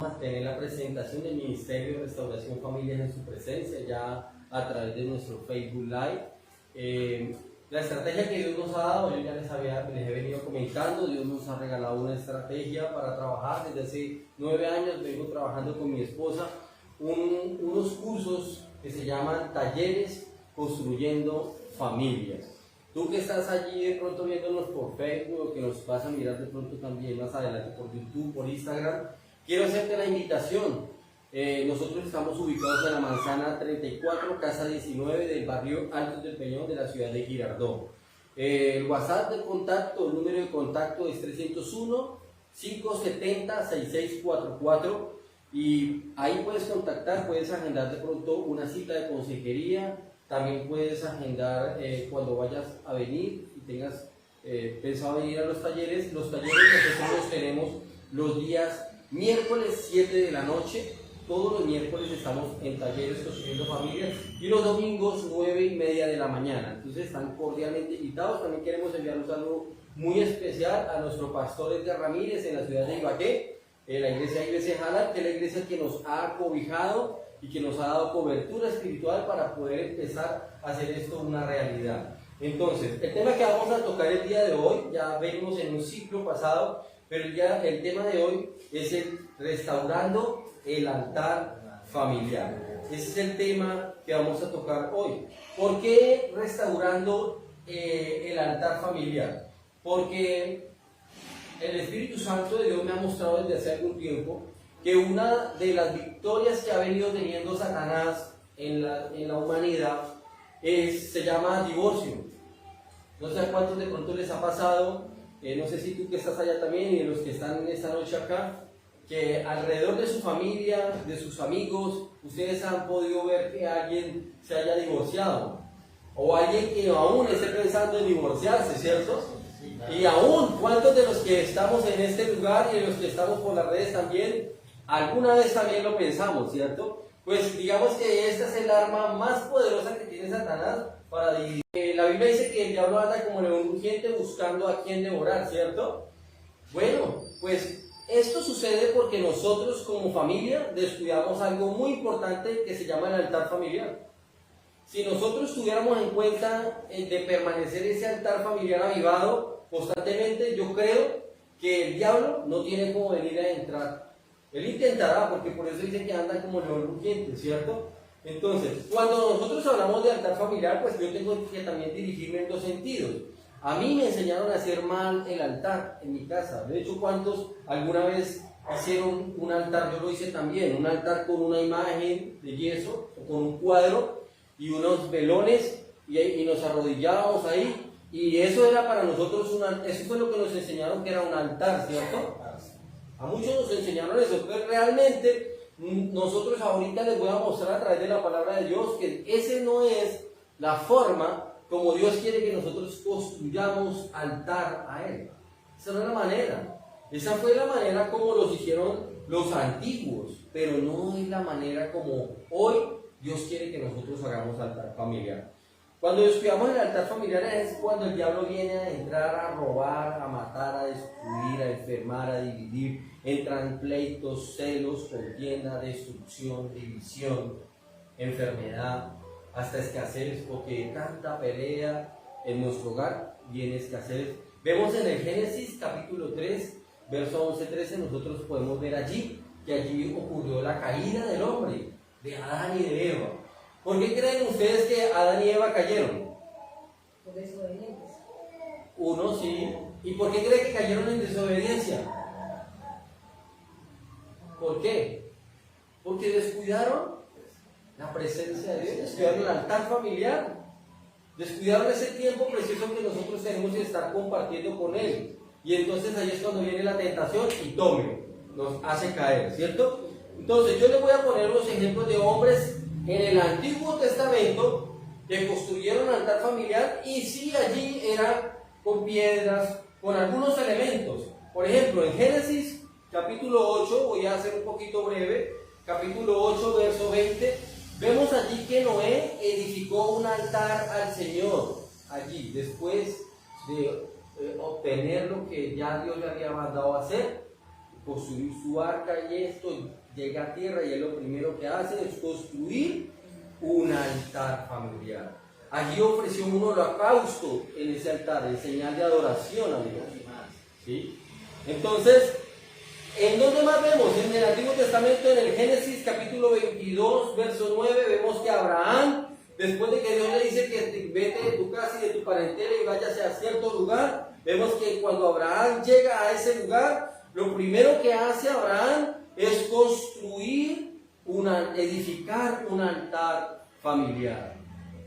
a tener la presentación del Ministerio de Restauración Familiar en su presencia, ya a través de nuestro Facebook Live. La estrategia que Dios nos ha dado, yo ya les he venido comentando, Dios nos ha regalado una estrategia para trabajar. Desde hace 9 años vengo trabajando con mi esposa unos cursos que se llaman Talleres Construyendo Familias. Tú que estás allí de pronto viéndonos por Facebook o que nos vas a mirar de pronto también más adelante por YouTube, por Instagram, quiero hacerte la invitación. Nosotros estamos ubicados en la manzana 34, casa 19 del barrio Altos del Peñón de la ciudad de Girardot. El WhatsApp de contacto, el número de contacto es 301-570-6644 y ahí puedes contactar, puedes agendar de pronto una cita de consejería. También puedes agendar cuando vayas a venir y tengas pensado venir a los talleres. Los talleres nosotros los tenemos los días miércoles 7 de la noche. Todos los miércoles estamos en Talleres Construyendo Familias y los domingos 9:30 de la mañana. Entonces están cordialmente invitados. También queremos enviar un saludo muy especial a nuestro pastor Edgar Ramírez en la ciudad de Ibagué, la iglesia Jalal, que es la iglesia que nos ha cobijado y que nos ha dado cobertura espiritual para poder empezar a hacer esto una realidad. Entonces, el tema que vamos a tocar el día de hoy, ya venimos en un ciclo pasado, pero el tema de hoy es el restaurando el altar familiar. Ese es el tema que vamos a tocar hoy. ¿Por qué restaurando el altar familiar? Porque el Espíritu Santo de Dios me ha mostrado desde hace algún tiempo que una de las victorias que ha venido teniendo Satanás en la humanidad se llama divorcio. No sé a cuántos de pronto les ha pasado, no sé si tú que estás allá también y los que están en esta noche acá, que alrededor de su familia, de sus amigos, ustedes han podido ver que alguien se haya divorciado o alguien que aún esté pensando en divorciarse, ¿cierto? Y aún, ¿cuántos de los que estamos en este lugar y de los que estamos por las redes también, alguna vez también lo pensamos, ¿cierto? Pues digamos que esta es el arma más poderosa que tiene Satanás para dividir. La Biblia dice que el diablo anda como león rugiente buscando a quien devorar, ¿cierto? Bueno, pues esto sucede porque nosotros como familia descuidamos algo muy importante que se llama el altar familiar. Si nosotros tuviéramos en cuenta de permanecer ese altar familiar avivado constantemente, yo creo que el diablo no tiene cómo venir a entrar. Él intentará, porque por eso dice que anda como león rugiente, ¿cierto? Entonces, cuando nosotros hablamos de altar familiar, pues yo tengo que también dirigirme en dos sentidos. A mí me enseñaron a hacer mal el altar en mi casa. De hecho, ¿cuántos alguna vez hicieron un altar? Yo lo hice también, un altar con una imagen de yeso, o con un cuadro y unos velones, y nos arrodillábamos ahí. Y eso era para nosotros, eso fue lo que nos enseñaron que era un altar, ¿cierto? A muchos nos enseñaron eso, pero realmente nosotros ahorita les voy a mostrar a través de la palabra de Dios que ese no es la forma como Dios quiere que nosotros construyamos altar a Él. Esa no es la manera. Esa fue la manera como los hicieron los antiguos, pero no es la manera como hoy Dios quiere que nosotros hagamos altar familiar. Cuando descuidamos el altar familiar es cuando el diablo viene a entrar a robar, a matar, a destruir, a enfermar, a dividir. Entran pleitos, celos, contienda, destrucción, división, enfermedad, hasta escasez, porque tanta pelea en nuestro hogar viene escasez. Vemos en el Génesis capítulo 3, verso 11-13, nosotros podemos ver allí que allí ocurrió la caída del hombre, de Adán y de Eva. ¿Por qué creen ustedes que Adán y Eva cayeron? Por desobedientes. Uno sí. ¿Y por qué creen que cayeron en desobediencia? ¿Por qué? Porque descuidaron la presencia de Dios, descuidaron el altar familiar, descuidaron ese tiempo preciso que nosotros tenemos que estar compartiendo con Él. Y entonces ahí es cuando viene la tentación y tome, nos hace caer, ¿cierto? Entonces yo les voy a poner unos ejemplos de hombres en el Antiguo Testamento que construyeron altar familiar y sí allí era con piedras, con algunos elementos. Por ejemplo, en Génesis capítulo 8, voy a hacer un poquito breve, capítulo 8, verso 20, vemos allí que Noé edificó un altar al Señor, allí, después de obtener lo que ya Dios le había mandado a hacer. construir su arca y esto, llega a tierra y él lo primero que hace es construir un altar familiar. Allí ofreció un holocausto en ese altar, en señal de adoración a Dios. ¿Sí? Entonces, ¿en dónde más vemos? En el Antiguo Testamento, en el Génesis capítulo 22, verso 9, vemos que Abraham, después de que Dios le dice que vete de tu casa y de tu parentela y váyase a cierto lugar, vemos que cuando Abraham llega a ese lugar, lo primero que hace Abraham es edificar un altar familiar.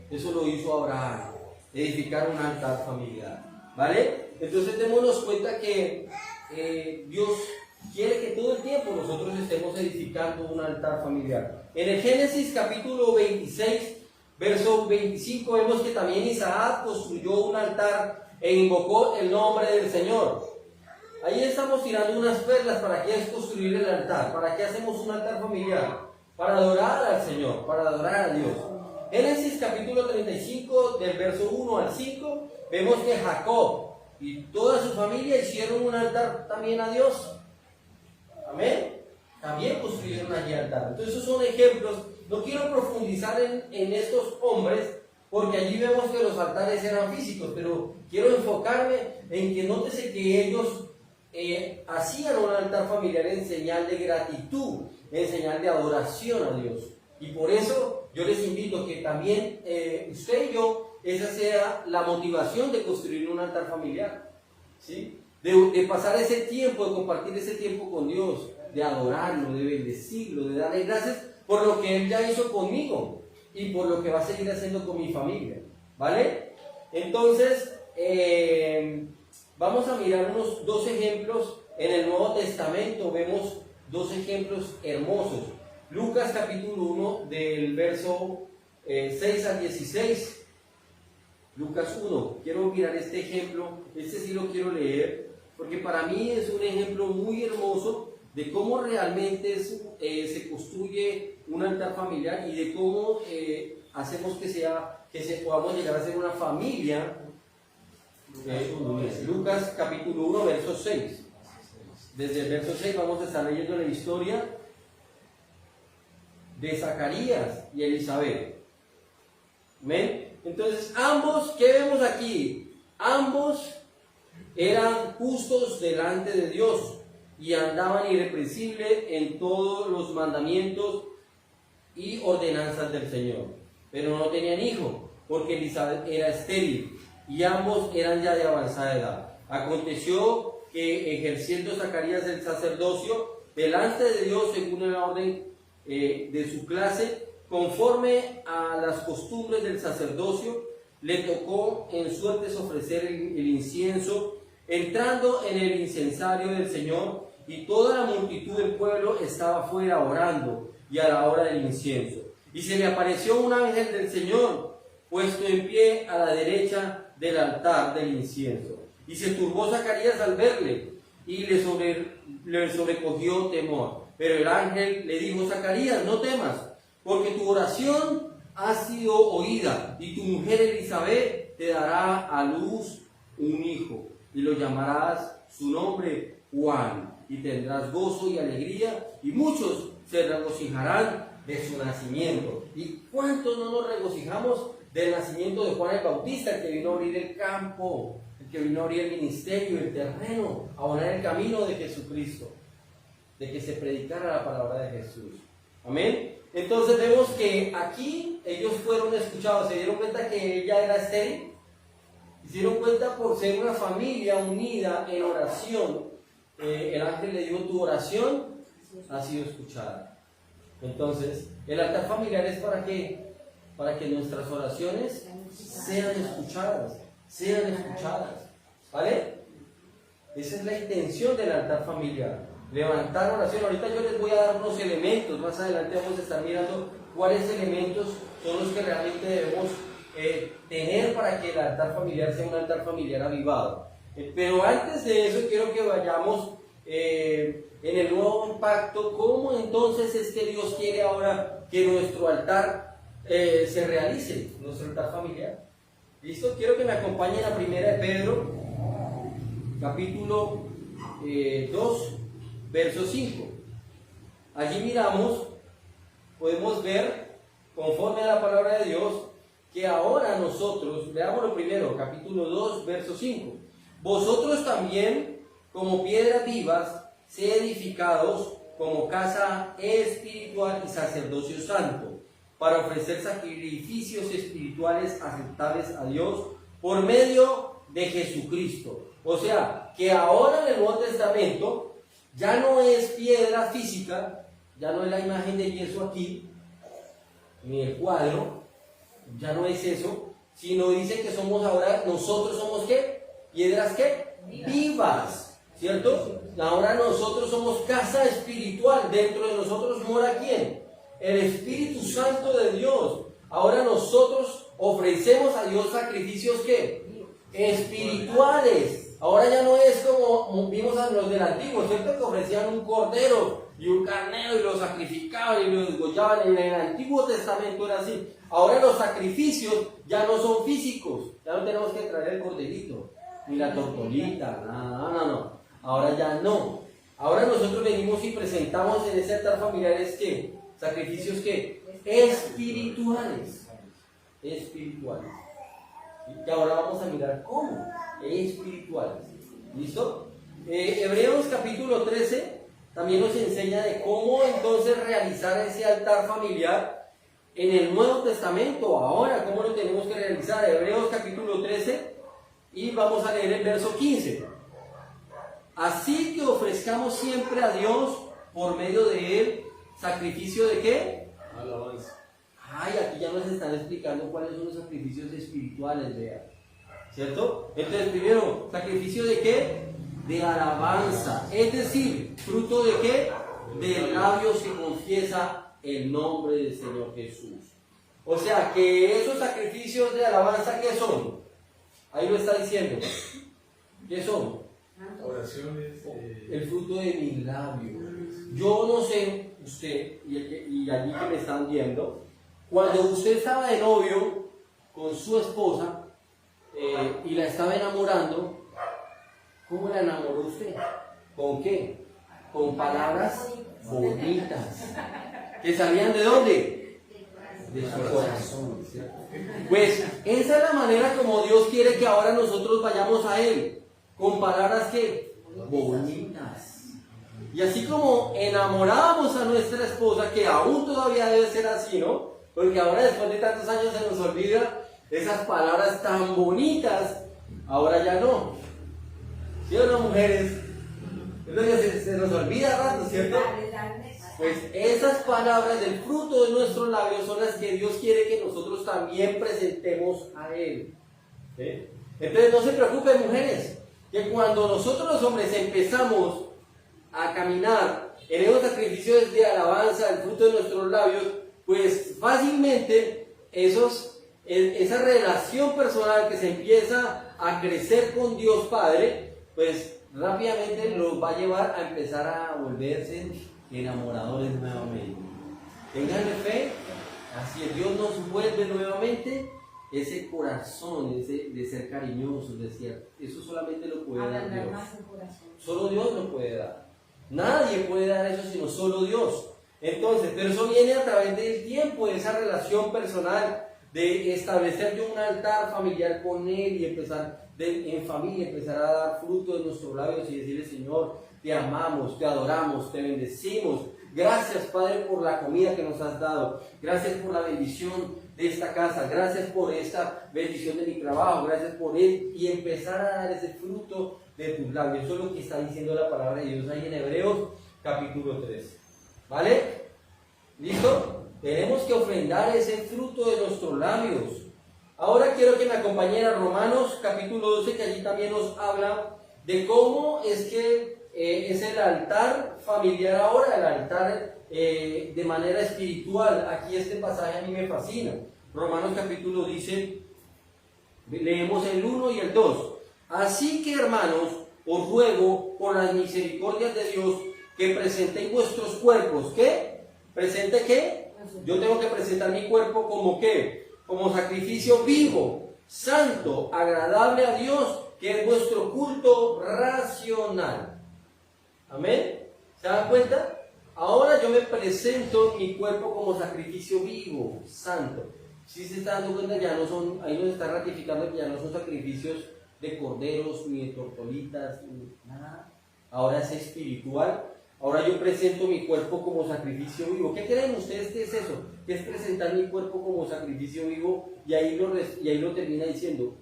Eso lo hizo Abraham, edificar un altar familiar. ¿Vale? Entonces démonos cuenta que Dios quiere que todo el tiempo nosotros estemos edificando un altar familiar. En el Génesis capítulo 26, verso 25, vemos que también Isaac construyó un altar e invocó el nombre del Señor. Ahí estamos tirando unas perlas. ¿Para qué es construir el altar? ¿Para qué hacemos un altar familiar? Para adorar al Señor, para adorar a Dios. Génesis capítulo 35, del verso 1 al 5, vemos que Jacob y toda su familia hicieron un altar también a Dios. Amén. También construyeron allí altar. Entonces esos son ejemplos. No quiero profundizar en estos hombres, porque allí vemos que los altares eran físicos, pero quiero enfocarme en que nótese que ellos hacían un altar familiar en señal de gratitud, en señal de adoración a Dios. Y por eso yo les invito que también usted y yo, esa sea la motivación de construir un altar familiar, ¿sí? De pasar ese tiempo, de compartir ese tiempo con Dios, de adorarlo, de bendecirlo, de darle gracias por lo que Él ya hizo conmigo y por lo que va a seguir haciendo con mi familia, ¿vale? Entonces, vamos a mirar unos dos ejemplos. En el Nuevo Testamento vemos dos ejemplos hermosos. Lucas capítulo 1, del verso 6 al 16. Lucas 1, quiero mirar este ejemplo, este sí lo quiero leer, porque para mí es un ejemplo muy hermoso de cómo realmente se construye un altar familiar y de cómo hacemos que podamos llegar a ser una familia. Lucas capítulo 1, verso 6. Desde el verso 6 vamos a estar leyendo la historia de Zacarías y Elizabeth. ¿Ven? Entonces ambos, ¿qué vemos aquí? Ambos eran justos delante de Dios y andaban irreprensibles en todos los mandamientos y ordenanzas del Señor. Pero no tenían hijo, porque Elizabeth era estéril y ambos eran ya de avanzada edad. Aconteció que ejerciendo Zacarías el sacerdocio delante de Dios según el orden de su clase, conforme a las costumbres del sacerdocio, le tocó en suertes ofrecer el incienso, entrando en el incensario del Señor, y toda la multitud del pueblo estaba fuera orando y a la hora del incienso. Y se le apareció un ángel del Señor, puesto en pie a la derecha del altar del incienso. Y se turbó Zacarías al verle, y le sobrecogió temor. Pero el ángel le dijo: Zacarías, no temas, porque tu oración ha sido oída, y tu mujer Elizabeth te dará a luz un hijo, y lo llamarás su nombre Juan, y tendrás gozo y alegría, y muchos se regocijarán de su nacimiento. ¿Y cuántos no nos regocijamos del nacimiento de Juan el Bautista, el que vino a abrir el campo, el que vino a abrir el ministerio, el terreno, a abonar el camino de Jesucristo, de que se predicara la palabra de Jesús? Amén. Entonces vemos que aquí ellos fueron escuchados, se dieron cuenta que ella era estéril, se dieron cuenta por ser una familia unida en oración. El ángel le dijo: tu oración ha sido escuchada. Entonces, el altar familiar es para qué? Para que nuestras oraciones sean escuchadas, ¿vale? Esa es la intención del altar familiar, levantar oración. Ahorita yo les voy a dar unos elementos, más adelante vamos a estar mirando cuáles elementos son los que realmente debemos tener para que el altar familiar sea un altar familiar avivado. Pero antes de eso quiero que vayamos en el nuevo pacto. ¿Cómo entonces es que Dios quiere ahora que nuestro altar se realice, nuestro altar familiar? ¿Listo? Quiero que me acompañen a 1 de Pedro, capítulo 2, verso 5. Allí miramos, podemos ver, conforme a la palabra de Dios, que ahora nosotros, leámoslo primero, capítulo 2, verso 5. Vosotros también, como piedras vivas, sed edificados como casa espiritual y sacerdocio santo, para ofrecer sacrificios espirituales aceptables a Dios por medio de Jesucristo. O sea, que ahora en el Nuevo Testamento ya no es piedra física, ya no es la imagen de yeso aquí, ni el cuadro, ya no es eso, sino dice que somos ahora, nosotros somos ¿qué? Piedras ¿qué? Vivas, ¿cierto? Ahora nosotros somos casa espiritual, dentro de nosotros mora ¿quién? El Espíritu Santo de Dios. Ahora nosotros ofrecemos a Dios sacrificios ¿qué? Espirituales. Ahora ya no es como vimos a los del antiguo, ¿cierto? Que ofrecían un cordero y un carnero y lo sacrificaban y lo desgollaban. En el Antiguo Testamento era así. Ahora los sacrificios ya no son físicos, ya no tenemos que traer el corderito, ni la tortolita, nada, no. Ahora ya no. Ahora nosotros venimos y presentamos en ese altar familiares ¿qué? Sacrificios ¿qué? Espirituales. Espirituales. Y ahora vamos a mirar cómo. Espirituales. ¿Listo? Hebreos capítulo 13 también nos enseña de cómo entonces realizar ese altar familiar en el Nuevo Testamento. Ahora, ¿cómo lo tenemos que realizar? Hebreos capítulo 13 y vamos a leer el verso 15. Así que ofrezcamos siempre a Dios por medio de Él sacrificio de ¿qué? Alabanza. Ay, aquí ya nos están explicando cuáles son los sacrificios espirituales, vean. ¿Cierto? Entonces, primero, ¿sacrificio de qué? De alabanza. Es decir, ¿fruto de qué? De labios que confiesa el nombre del Señor Jesús. O sea, que esos sacrificios de alabanza, ¿qué son? Ahí lo está diciendo. ¿Qué son? Oraciones. El fruto de mis labios. Yo no sé, usted y allí que me están viendo, cuando usted estaba de novio con su esposa y la estaba enamorando, ¿cómo la enamoró usted? ¿Con qué? Con palabras bonitas. ¿Que salían de dónde? De su corazón, ¿cierto? Pues esa es la manera como Dios quiere que ahora nosotros vayamos a Él, con palabras que bonitas. Y así como enamorábamos a nuestra esposa, que aún todavía debe ser así, ¿no? Porque ahora después de tantos años se nos olvida esas palabras tan bonitas, ahora ya no. ¿Sí o no, mujeres? Es lo que se nos olvida rato, ¿cierto? Pues esas palabras del fruto de nuestros labios son las que Dios quiere que nosotros también presentemos a Él. ¿Sí? Entonces no se preocupen, mujeres, que cuando nosotros los hombres empezamos a caminar en esos sacrificios de alabanza, el fruto de nuestros labios, pues fácilmente esa relación personal que se empieza a crecer con Dios Padre, pues rápidamente los va a llevar a empezar a volverse enamoradores nuevamente. Tenganle fe, así Dios nos vuelve nuevamente ese corazón de ser cariñosos, de ser, eso solamente lo puede dar Dios. Solo Dios lo puede dar. Nadie puede dar eso sino solo Dios. Entonces, pero eso viene a través del tiempo, de esa relación personal, de establecer yo un altar familiar con Él y empezar en familia, empezar a dar fruto de nuestros labios y decirle: Señor, te amamos, te adoramos, te bendecimos. Gracias, Padre, por la comida que nos has dado. Gracias por la bendición de esta casa. Gracias por esta bendición de mi trabajo. Gracias por Él. Y empezar a dar ese fruto de tus labios. Eso es lo que está diciendo la palabra de Dios ahí en Hebreos capítulo 3. ¿Vale? ¿Listo? Tenemos que ofrendar ese fruto de nuestros labios. Ahora quiero que me acompañen a Romanos capítulo 12, que allí también nos habla de cómo es que es el altar familiar ahora, el altar de manera espiritual. Aquí este pasaje a mí me fascina. Romanos capítulo dice, leemos el 1 y el 2. Así que, hermanos, os ruego por las misericordias de Dios que presentéis vuestros cuerpos. ¿Qué? ¿Presente qué? Yo tengo que presentar mi cuerpo como ¿qué? Como sacrificio vivo, santo, agradable a Dios, que es vuestro culto racional. Amén. ¿Se dan cuenta? Ahora yo me presento en mi cuerpo como sacrificio vivo, santo. Si se está dando cuenta, ya no son, ahí nos está ratificando que ya no son sacrificios de corderos, ni de tortolitas, ni nada. Ahora es espiritual. Ahora yo presento mi cuerpo como sacrificio vivo. ¿Qué creen ustedes que es eso? Que es presentar mi cuerpo como sacrificio vivo, y ahí lo termina diciendo,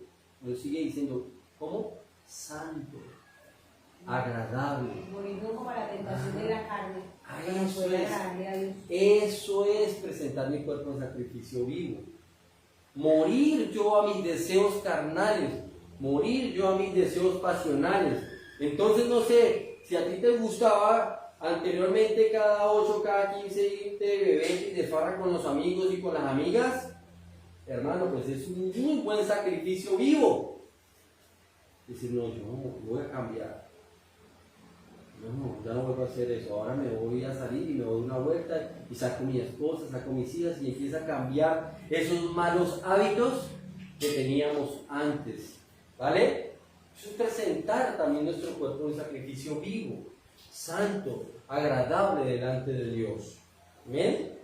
lo sigue diciendo, ¿cómo? Santo, agradable. Morir como la tentación de la carne. Eso es presentar mi cuerpo en sacrificio vivo. Morir yo a mis deseos carnales, morir yo a mis deseos pasionales. Entonces, no sé, si a ti te gustaba anteriormente cada 8, cada 15 irte de bebé y de farra con los amigos y con las amigas, hermano, pues es un muy buen sacrificio vivo. Decir, no, yo voy a cambiar. No, ya no vuelvo a hacer eso. Ahora me voy a salir y me doy una vuelta y saco mi esposa, saco mis hijas y empieza a cambiar esos malos hábitos que teníamos antes. ¿Vale? Eso es presentar también nuestro cuerpo en sacrificio vivo, santo, agradable delante de Dios. ¿Bien?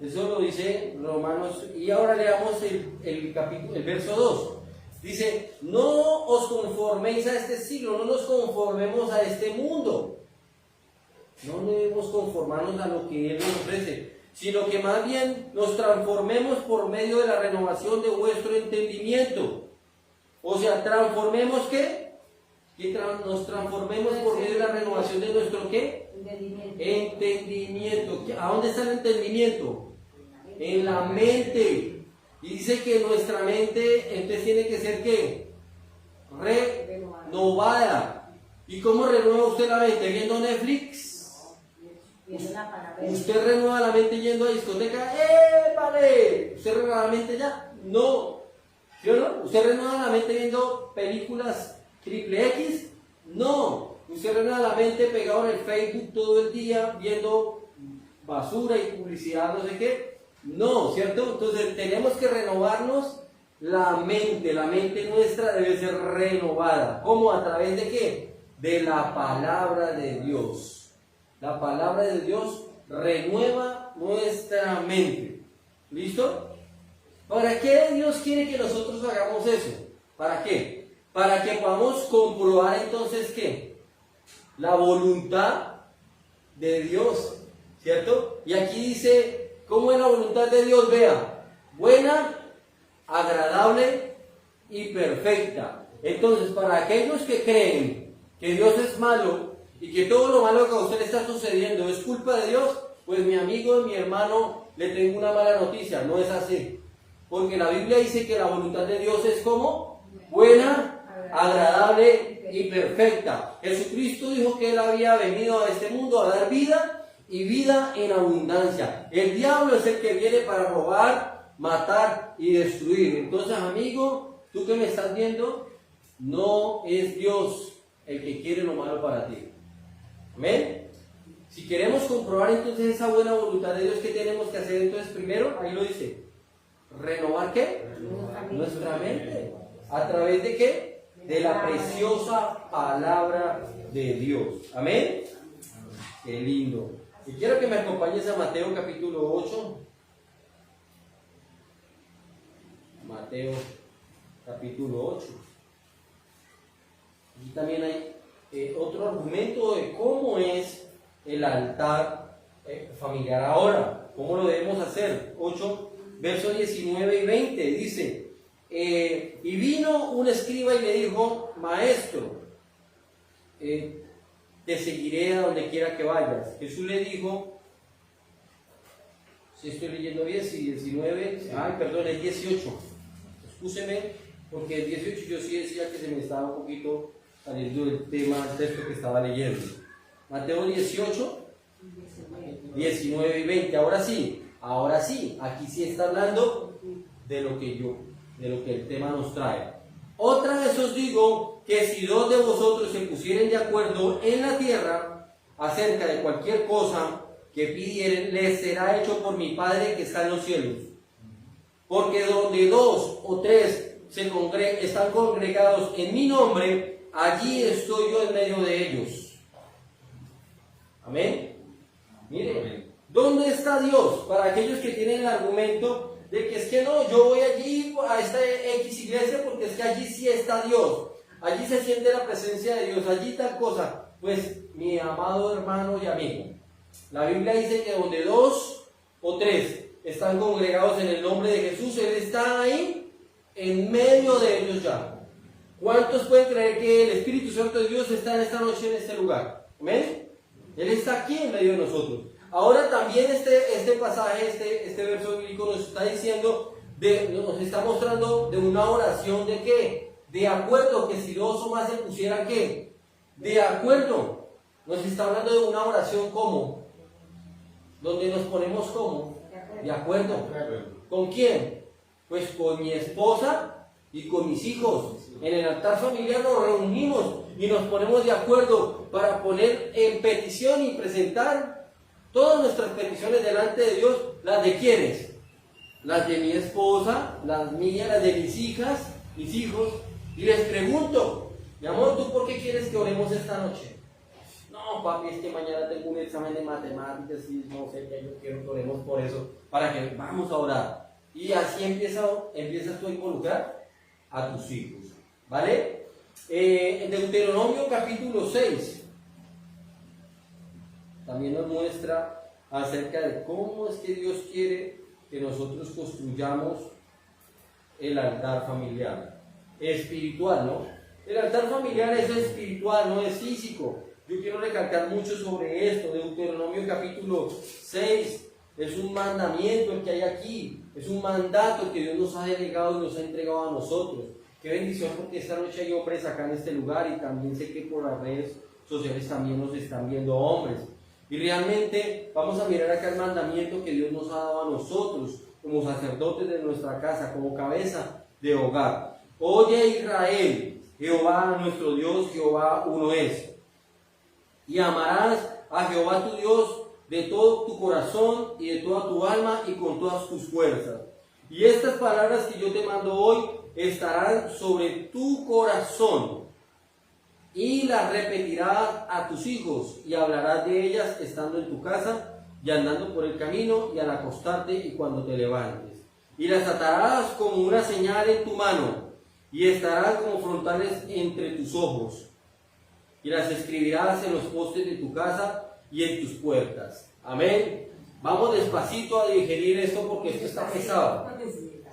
Eso lo dice Romanos. Y ahora leamos el verso 2. Dice, no os conforméis a este siglo, no nos conformemos a este mundo. No debemos conformarnos a lo que Él nos ofrece, sino que más bien nos transformemos por medio de la renovación de vuestro entendimiento. O sea, transformemos ¿qué? Nos transformemos por medio de la renovación de nuestro ¿qué? Entendimiento. ¿A dónde está el entendimiento? En la mente. Y dice que nuestra mente entonces tiene que ser ¿qué? Renovada. ¿Y cómo renueva usted la mente? ¿Viendo Netflix? ¿Usted renueva la mente yendo a discoteca? ¡Vale! ¿Usted renueva la mente ya? No. ¿Sí o no? ¿Usted renueva la mente viendo películas triple X? No. ¿Usted renueva la mente pegado en el Facebook todo el día viendo basura y publicidad no sé qué? No, ¿cierto? Entonces tenemos que renovarnos la mente nuestra debe ser renovada. ¿Cómo? ¿A través de qué? De la palabra de Dios. La palabra de Dios renueva nuestra mente. ¿Listo? ¿Para qué Dios quiere que nosotros hagamos eso? ¿Para qué? Para que podamos comprobar entonces ¿qué? La voluntad de Dios, ¿cierto? Y aquí dice, ¿cómo es la voluntad de Dios? Vea, buena, agradable y perfecta. Entonces, para aquellos que creen que Dios es malo y que todo lo malo que a usted le está sucediendo es culpa de Dios, pues mi amigo y mi hermano, le tengo una mala noticia, no es así. Porque la Biblia dice que la voluntad de Dios es como buena, agradable y perfecta. Jesucristo dijo que Él había venido a este mundo a dar vida y vida en abundancia. El diablo es el que viene para robar, matar y destruir. Entonces, amigo, tú que me estás viendo, no es Dios el que quiere lo malo para ti. ¿Amén? Si queremos comprobar entonces esa buena voluntad de Dios, ¿qué tenemos que hacer? Entonces primero, ahí lo dice, ¿renovar qué? Nuestra mente. ¿A través de qué? De la preciosa palabra de Dios. ¿Amén? Qué lindo. Y quiero que me acompañes a Mateo capítulo 8. Mateo capítulo 8. Aquí también hay otro argumento de cómo es el altar familiar ahora, cómo lo debemos hacer. 8, versos 19 y 20 dice, y vino un escriba y le dijo, maestro, te seguiré a donde quiera que vayas. Jesús le dijo, si estoy leyendo bien, si 19, perdón, es 18, excúseme, porque el 18 yo sí decía que se me estaba un poquito saliendo del tema del texto que estaba leyendo. Mateo 18, 19 y 20. Ahora sí, aquí sí está hablando de lo que el tema nos trae. Otra vez os digo que si dos de vosotros se pusieren de acuerdo en la tierra acerca de cualquier cosa que pidieren, les será hecho por mi Padre que está en los cielos. Porque donde dos o tres están congregados en mi nombre, allí estoy yo en medio de ellos. Amén. Mire, ¿dónde está Dios? Para aquellos que tienen el argumento de que es que no, yo voy allí a esta X iglesia porque es que allí sí está Dios, allí se siente la presencia de Dios, allí tal cosa. Pues mi amado hermano y amigo, la Biblia dice que donde 2 o 3 están congregados en el nombre de Jesús, Él está ahí en medio de ellos ya. ¿Cuántos pueden creer que el Espíritu Santo de Dios está en esta noche en este lugar? ¿Amén? Él está aquí en medio de nosotros. Ahora también este pasaje, este verso bíblico nos está diciendo, nos está mostrando de una oración de qué, de acuerdo, que si 2 o más se pusieran qué, de acuerdo. Nos está hablando de una oración como, donde nos ponemos como, de acuerdo. ¿Con quién? Pues con mi esposa y con mis hijos. En el altar familiar nos reunimos y nos ponemos de acuerdo para poner en petición y presentar todas nuestras peticiones delante de Dios. ¿Las de quiénes? Las de mi esposa, las mías, las de mis hijas, mis hijos. Y les pregunto, mi amor, ¿tú por qué quieres que oremos esta noche? No, papi, es que mañana tengo un examen de matemáticas y no sé qué, yo quiero que oremos por eso, para que vamos a orar. Y así empiezas tú a involucrar a tus hijos, ¿vale? En Deuteronomio capítulo 6 también nos muestra acerca de cómo es que Dios quiere que nosotros construyamos el altar familiar. Espiritual, ¿no? El altar familiar es espiritual, no es físico. Yo quiero recalcar mucho sobre esto. Deuteronomio capítulo 6 es un mandamiento el que hay aquí, es un mandato que Dios nos ha delegado y nos ha entregado a nosotros. Qué bendición, porque esta noche hay hombres acá en este lugar y también sé que por las redes sociales también nos están viendo hombres. Y realmente vamos a mirar acá el mandamiento que Dios nos ha dado a nosotros como sacerdotes de nuestra casa, como cabeza de hogar. Oye Israel, Jehová nuestro Dios, Jehová uno es. Y amarás a Jehová tu Dios de todo tu corazón y de toda tu alma y con todas tus fuerzas. Y estas palabras que yo te mando hoy estarán sobre tu corazón, y las repetirás a tus hijos, y hablarás de ellas estando en tu casa y andando por el camino y al acostarte y cuando te levantes. Y las atarás como una señal en tu mano, y estarán como frontales entre tus ojos, y las escribirás en los postes de tu casa y en tus puertas. Amén. Vamos despacito a digerir esto porque esto está pesado,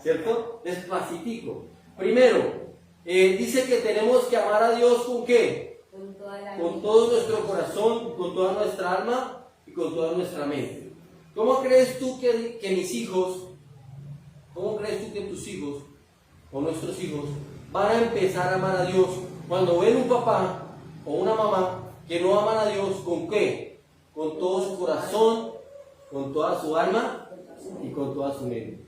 ¿cierto? Despacitico. Primero, dice que tenemos que amar a Dios ¿con qué? Con todo nuestro corazón, con toda nuestra alma y con toda nuestra mente. ¿Cómo crees tú que mis hijos, cómo crees tú que tus hijos o nuestros hijos van a empezar a amar a Dios cuando ven un papá o una mamá que no aman a Dios? ¿Con qué? Con todo su corazón, con toda su alma y con toda su mente.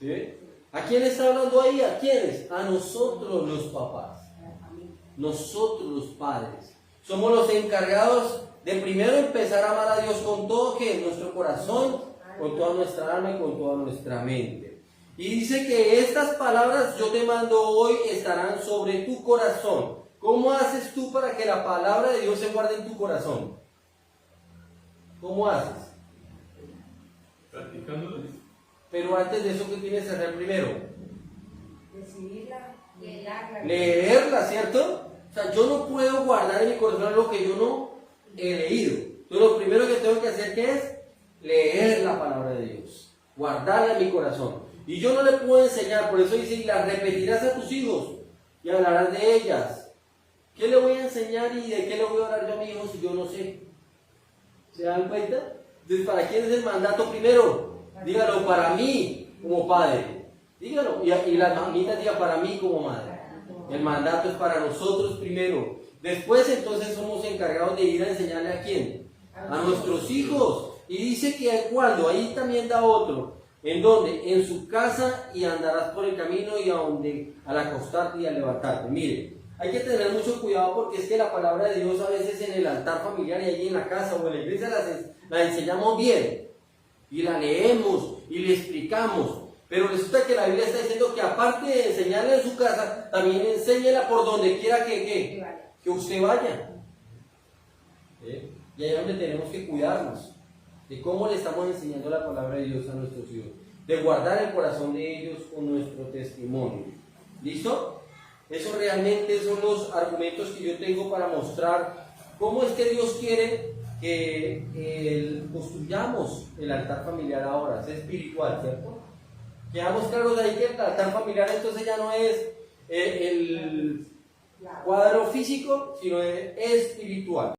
¿Sí? ¿A quién está hablando ahí? ¿A quiénes? A nosotros los papás, nosotros los padres. Somos los encargados de primero empezar a amar a Dios con todo que nuestro corazón, con toda nuestra alma y con toda nuestra mente. Y dice que estas palabras yo te mando hoy estarán sobre tu corazón. ¿Cómo haces tú para que la palabra de Dios se guarde en tu corazón? ¿Cómo haces? Practicándolo. Pero antes de eso, ¿qué tienes que hacer primero? Recibirla, Leerla, ¿cierto? O sea, yo no puedo guardar en mi corazón lo que yo no he leído. Entonces, lo primero que tengo que hacer, ¿qué es? Leer la palabra de Dios, guardarla en mi corazón. Y yo no le puedo enseñar, por eso dice, y las repetirás a tus hijos y hablarás de ellas. ¿Qué le voy a enseñar y de qué le voy a hablar yo a mi hijo si yo no sé? ¿Se dan cuenta? Entonces, ¿para quién es el mandato primero? Dígalo, para mí como padre. Dígalo. Y las mamitas digan, para mí como madre. El mandato es para nosotros primero. Después, entonces, somos encargados de ir a enseñarle a quién. A nuestros hijos. Y dice que cuando, ahí también da otro. ¿En dónde? En su casa, y andarás por el camino y al acostarte y al levantarte. Mire, hay que tener mucho cuidado porque es que la palabra de Dios a veces en el altar familiar y allí en la casa o en la iglesia la enseñamos bien. Y la leemos y le explicamos. Pero resulta que la Biblia está diciendo que aparte de enseñarla en su casa, también enséñela por donde quiera que usted vaya. Y ahí es donde tenemos que cuidarnos de cómo le estamos enseñando la palabra de Dios a nuestros hijos, de guardar el corazón de ellos con nuestro testimonio. ¿Listo? Esos realmente son los argumentos que yo tengo para mostrar cómo es que Dios quiere que construyamos el altar familiar ahora. Es espiritual, ¿cierto? Quedamos claros de ahí que el altar familiar entonces ya no es el cuadro físico, sino es espiritual.